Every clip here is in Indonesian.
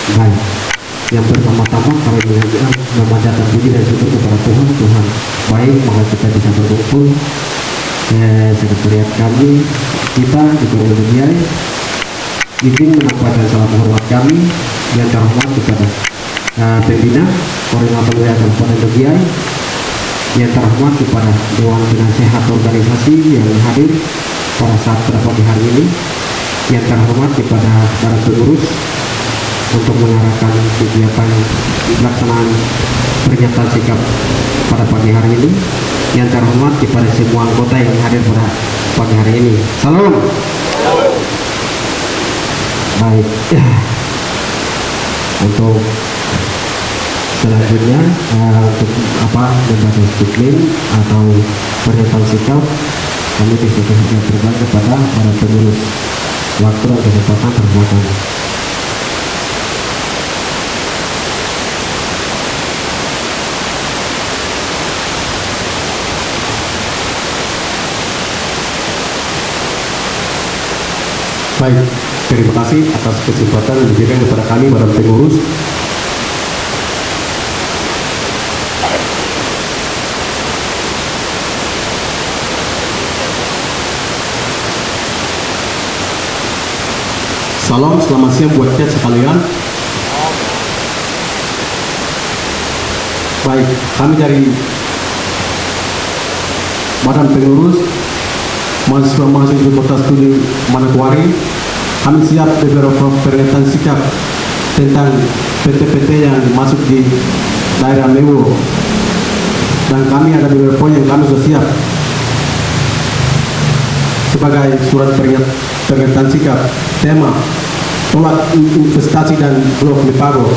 Baik, yang pertama-tama kami mengajukan memanjatkan puji dan syukur kepada Tuhan. Tuhan baik, maka kita bisa berkumpul sekretariat kami, kita juga Olympiai izin menyampaikan salam hormat kami yang terhormat kepada pembina Koordinator Wilayah Kabupaten Dogiai, yang terhormat kepada Dewan Penasehat Organisasi yang hadir pada saat pada pagi hari ini, yang terhormat kepada para pengurus untuk mengarahkan kegiatan pelaksanaan pernyataan sikap pada pagi hari ini, yang terhormat kepada semua anggota yang hadir pada pagi hari ini. Salam. Baik, untuk selanjutnya untuk membaca statement atau pernyataan sikap, kami disiapkan terbang kepada para pengurus. Waktu dan kesempatan terbatas. Baik, terima kasih atas kesempatan yang diberikan kepada kami para pengurus. Salam, selamat siang buat kita sekalian. Baik, kami dari Badan Pengurus mahasiswa-mahasiswa Kota Studi Manokwari, kami siap beberapa pernyataan sikap tentang PT-PT yang masuk di daerah Mewo, dan kami ada beberapa poin yang kami sudah siap sebagai surat pernyataan sikap. Tema: tolak investasi dan blok Mepago.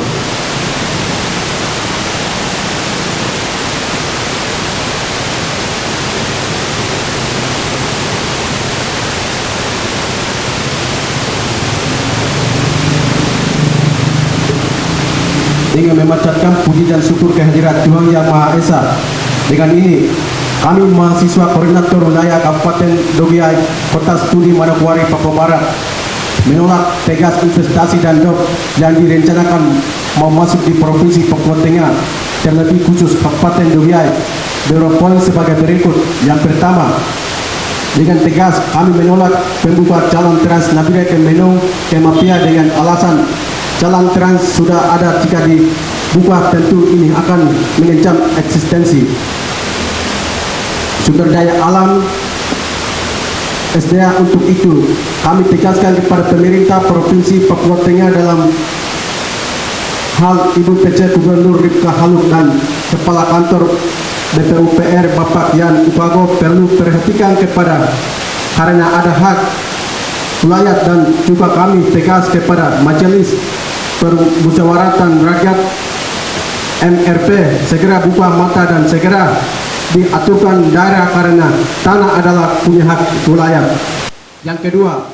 Dengan memanjatkan puji dan syukur kehadirat Tuhan Yang Maha Esa, dengan ini kami mahasiswa Koordinator Wilayah Kabupaten Dogiai Kota Studi Manokwari Papua Barat menolak tegas investasi dan job yang direncanakan mau masuk di Provinsi Papua Tengah, terlebih khusus Kabupaten Dogiai. Beberapa poin sebagai berikut. Yang pertama, dengan tegas kami menolak pembuka jalan Trans Nabire ke Menong ke Mapia dengan alasan jalan trans sudah ada, jika dibuka tentu ini akan mengancam eksistensi sumber daya alam SDA. Untuk itu kami tegaskan kepada pemerintah Provinsi Papua Tengah dalam hal Ibu PJ Gubernur Rifka Haluk dan Kepala Kantor BPUPR Bapak Yan Upago perlu perhatikan karena ada hak wilayah, dan juga kami tegas kepada Majelis Permusyawaratan Rakyat MRP segera buka mata dan segera diaturkan daerah karena tanah adalah punya hak wilayah. Yang kedua,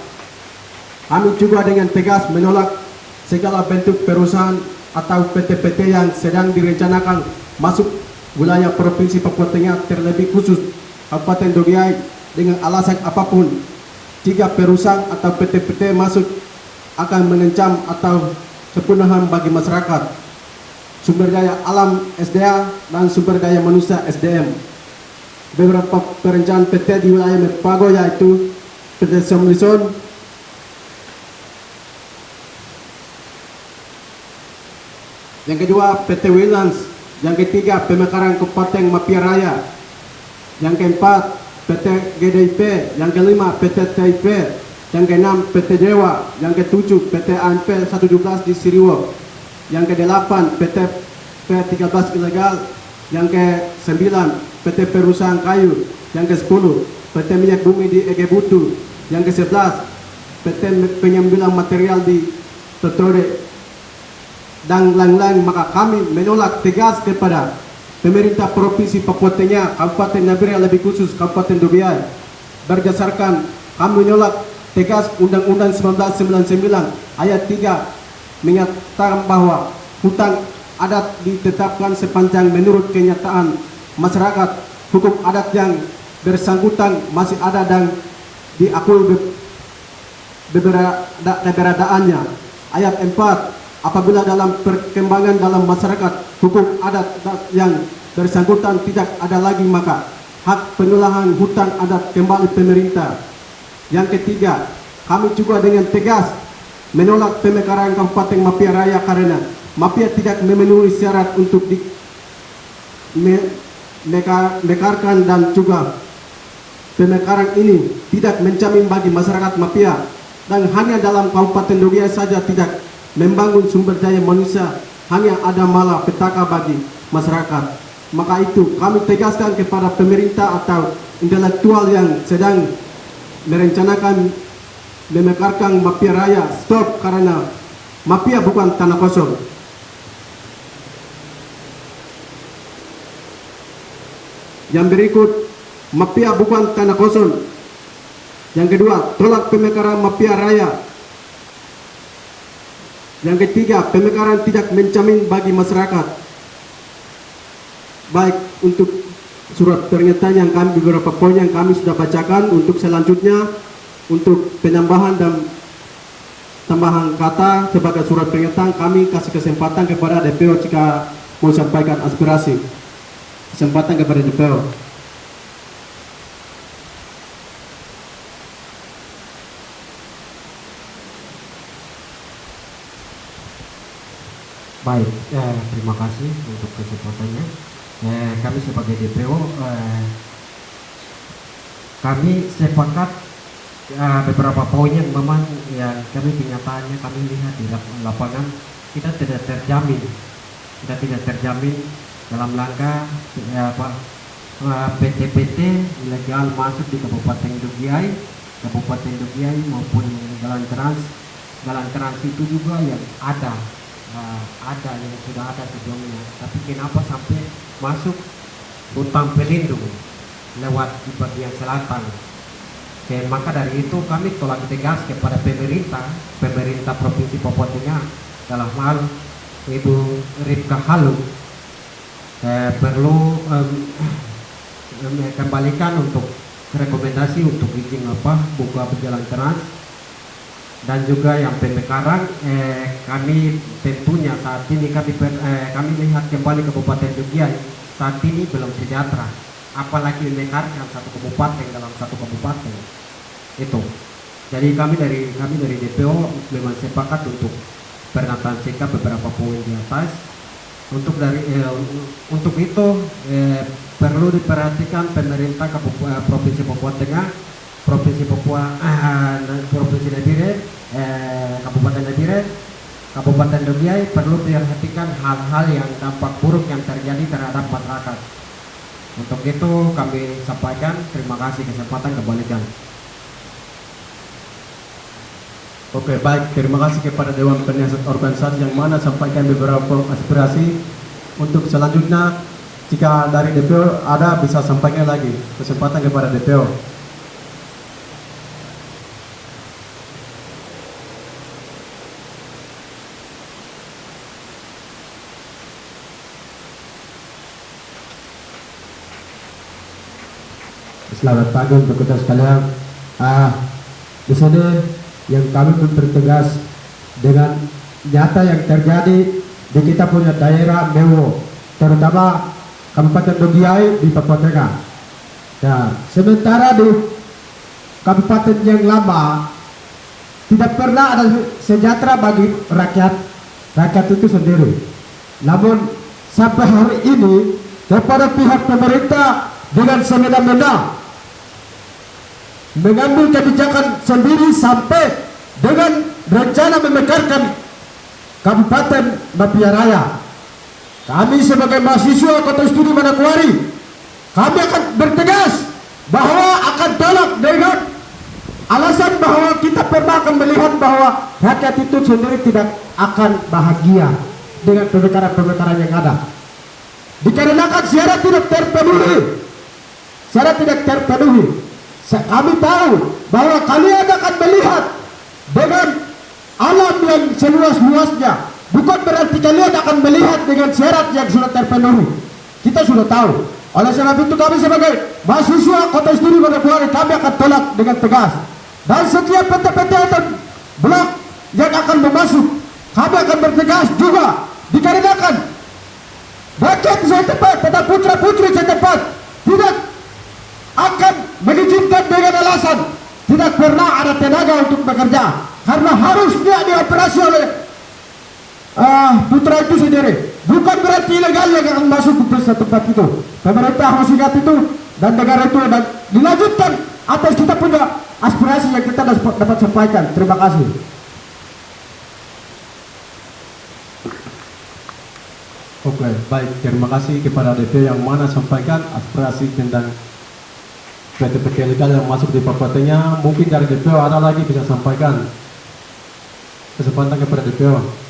kami juga dengan tegas menolak segala bentuk perusahaan atau PT-PT yang sedang direncanakan masuk wilayah Provinsi Papua Tengah, terlebih khusus Kabupaten Dogiai, dengan alasan apapun. Jika perusahaan atau PT-PT masuk akan mengancam atau kepunahan bagi masyarakat, sumber daya alam SDA dan sumber daya manusia SDM. Beberapa perencanaan PT di wilayah Mepago yaitu PT Somlison, yang kedua PT Wilans, yang ketiga Pemekaran Kabupaten Mapia Raya, yang keempat PT GDIP, yang kelima PT TIP, yang keenam PT Dewa, yang ketujuh PT ANP 117 di Siriwo, yang kedelapan PT P13 ilegal, yang ke-9 PT Perusahaan Kayu, yang ke-10 PT Minyak Bumi di Egebutu, yang ke-11 PT Penyambilan Material di Totore, dan lain-lain. Maka kami menolak tegas kepada pemerintah Provinsi Papua Tengah, Kabupaten Nabire, lebih khusus Kabupaten Dogiai. Berdasarkan kami menolak tegas Undang-Undang 1999 ayat 3 menyatakan bahwa hutan adat ditetapkan sepanjang menurut kenyataan masyarakat hukum adat yang bersangkutan masih ada dan diakui keberadaannya. Ayat 4 apabila dalam perkembangan dalam masyarakat hukum adat yang bersangkutan tidak ada lagi, maka hak pengolahan hutan adat kembali pemerintah. Yang ketiga, kami juga dengan tegas menolak pemekaran Kabupaten Mapia Raya karena Mapia tidak memenuhi syarat untuk mekarkan, dan juga pemekaran ini tidak menjamin bagi masyarakat Mapia, dan hanya dalam Kabupaten Dogiai saja tidak membangun sumber daya manusia, hanya ada malah petaka bagi masyarakat. Maka itu kami tegaskan kepada pemerintah atau intelektual yang sedang merencanakan memekarkan Mapia Raya, stop, karena Mapia bukan tanah kosong. Yang berikut, Mapia bukan tanah kosong. Yang kedua, tolak pemekaran Mapia Raya. Yang ketiga, pemekaran tidak menjamin bagi masyarakat. Baik, untuk surat pernyataan yang kami, beberapa poin yang kami sudah bacakan. Untuk selanjutnya, untuk penambahan dan tambahan kata sebagai surat pernyataan, kami kasih kesempatan kepada DPO jika mau sampaikan aspirasi. Kesempatan kepada DPO. Baik, terima kasih untuk kesempatannya. Kami sebagai DPO, kami sepakat beberapa poin yang memang yang kami kenyataannya kami lihat di lapangan kita tidak terjamin, dalam langkah PT-PT ilegal masuk di Kabupaten Dogiai maupun jalan trans itu juga yang ada yang sudah ada sebelumnya, tapi kenapa sampai masuk hutan pelindung lewat di bagian selatan. Maka dari itu kami tolak tegas kepada pemerintah Provinsi Papua Tengah dalam hal Ibu Ripka Haluk perlu kembalikan untuk rekomendasi untuk izin buka berjalan trans. Dan juga yang pemekaran, kami tentunya saat ini kami lihat kembali Kabupaten Dogiai saat ini belum sejahtera, apalagi memekarkan satu kabupaten dalam satu kabupaten itu. Jadi kami dari DPO memang sepakat untuk pernyataan sikap beberapa poin di atas. Untuk itu perlu diperhatikan pemerintah Provinsi Papua Tengah, Provinsi Nabire, Kabupaten Nabire, Kabupaten Dogiai perlu diperhatikan hal-hal yang dampak buruk yang terjadi terhadap masyarakat. Untuk itu kami sampaikan terima kasih kesempatan kembalikan. Oke, baik, terima kasih kepada Dewan Penasihat Organisasi yang mana sampaikan beberapa aspirasi. Untuk selanjutnya, jika dari DPO ada bisa sampaikan lagi, kesempatan kepada DPO. Selamat pagi untuk kita sekalian. Di sini yang kami mempertegas dengan nyata yang terjadi di kita punya daerah Mewo, terutama Kabupaten Dogiai di Papua Tengah. Nah, sementara di kabupaten yang lama tidak pernah ada sejahtera bagi rakyat itu sendiri. Namun sampai hari ini kepada pihak pemerintah dengan semena-mena mengambil kebijakan sendiri sampai dengan rencana memekarkan Kabupaten Mapia Raya. Kami sebagai mahasiswa Kota Studi Manokwari, kami akan bertegas bahwa akan tolak dengan alasan bahwa kita pernah akan melihat bahwa rakyat itu sendiri tidak akan bahagia dengan pemekaran-pemekaran yang ada. Dikarenakan syarat tidak terpenuhi. Kami tahu bahwa kalian akan melihat dengan alam yang seluas-luasnya, bukan berarti kalian akan melihat dengan syarat yang sudah terpenuhi. Kita sudah tahu. Oleh sebab itu kami sebagai mahasiswa Kota Studi Manokwari, kami akan tolak dengan tegas. Dan setiap PT-PT atau blok yang akan memasuk kami akan bertegas juga dikarenakan rakyat setempat atau putra-putri setempat tidak akan mengizinkan dengan alasan tidak pernah ada tenaga untuk bekerja karena harusnya dioperasi oleh putra itu sendiri. Bukan berarti ilegal yang akan masuk ke tempat itu. Pemerintah harus ingat itu dan negara itu dan dilanjutkan atas kita punya aspirasi yang kita dapat sampaikan. Terima kasih. Oke, baik. Terima kasih kepada DP yang mana sampaikan aspirasi tentang PT-PT ilegal yang masuk di Papua Tengah. Mungkin dari DPO ada lagi bisa sampaikan kesempatan kepada DPO.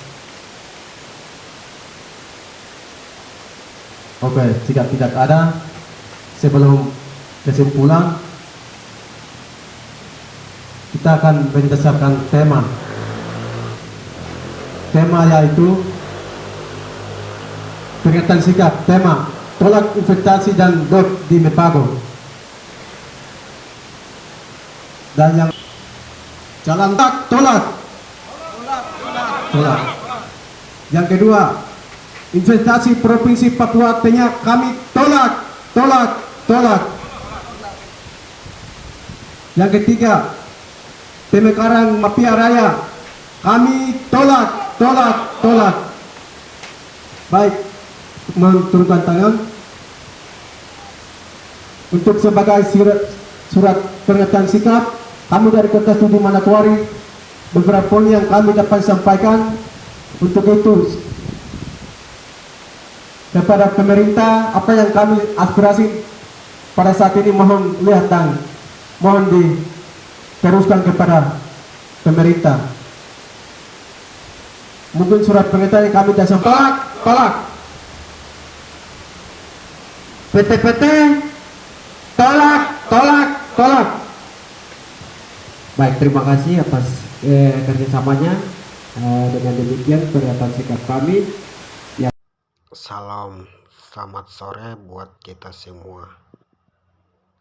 Oke, jika tidak ada, sebelum kesimpulan, kita akan berdasarkan tema. Tema yaitu pernyataan sikap, tema tolak investasi dan dot di Mepago. Dan yang jalan tolak. Yang kedua, investasi Provinsi Papua Tengah kami tolak. Yang ketiga, pemekaran mafia raya kami tolak. Baik, menurunkan tangan. Untuk sebagai surat pernyataan sikap, kami dari Kota Studi Manokwari beberapa poin yang kami dapat sampaikan. Untuk itu, kepada pemerintah, apa yang kami aspirasi pada saat ini mohon lihat dan mohon diteruskan kepada pemerintah. Mungkin surat pernyataan yang kami sudah sampaikan tolak. PT-PT tolak. Baik, terima kasih atas kerjasamanya. Dengan demikian pernyataan sikap kami. Salam, selamat sore buat kita semua.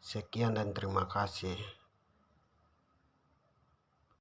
Sekian dan terima kasih.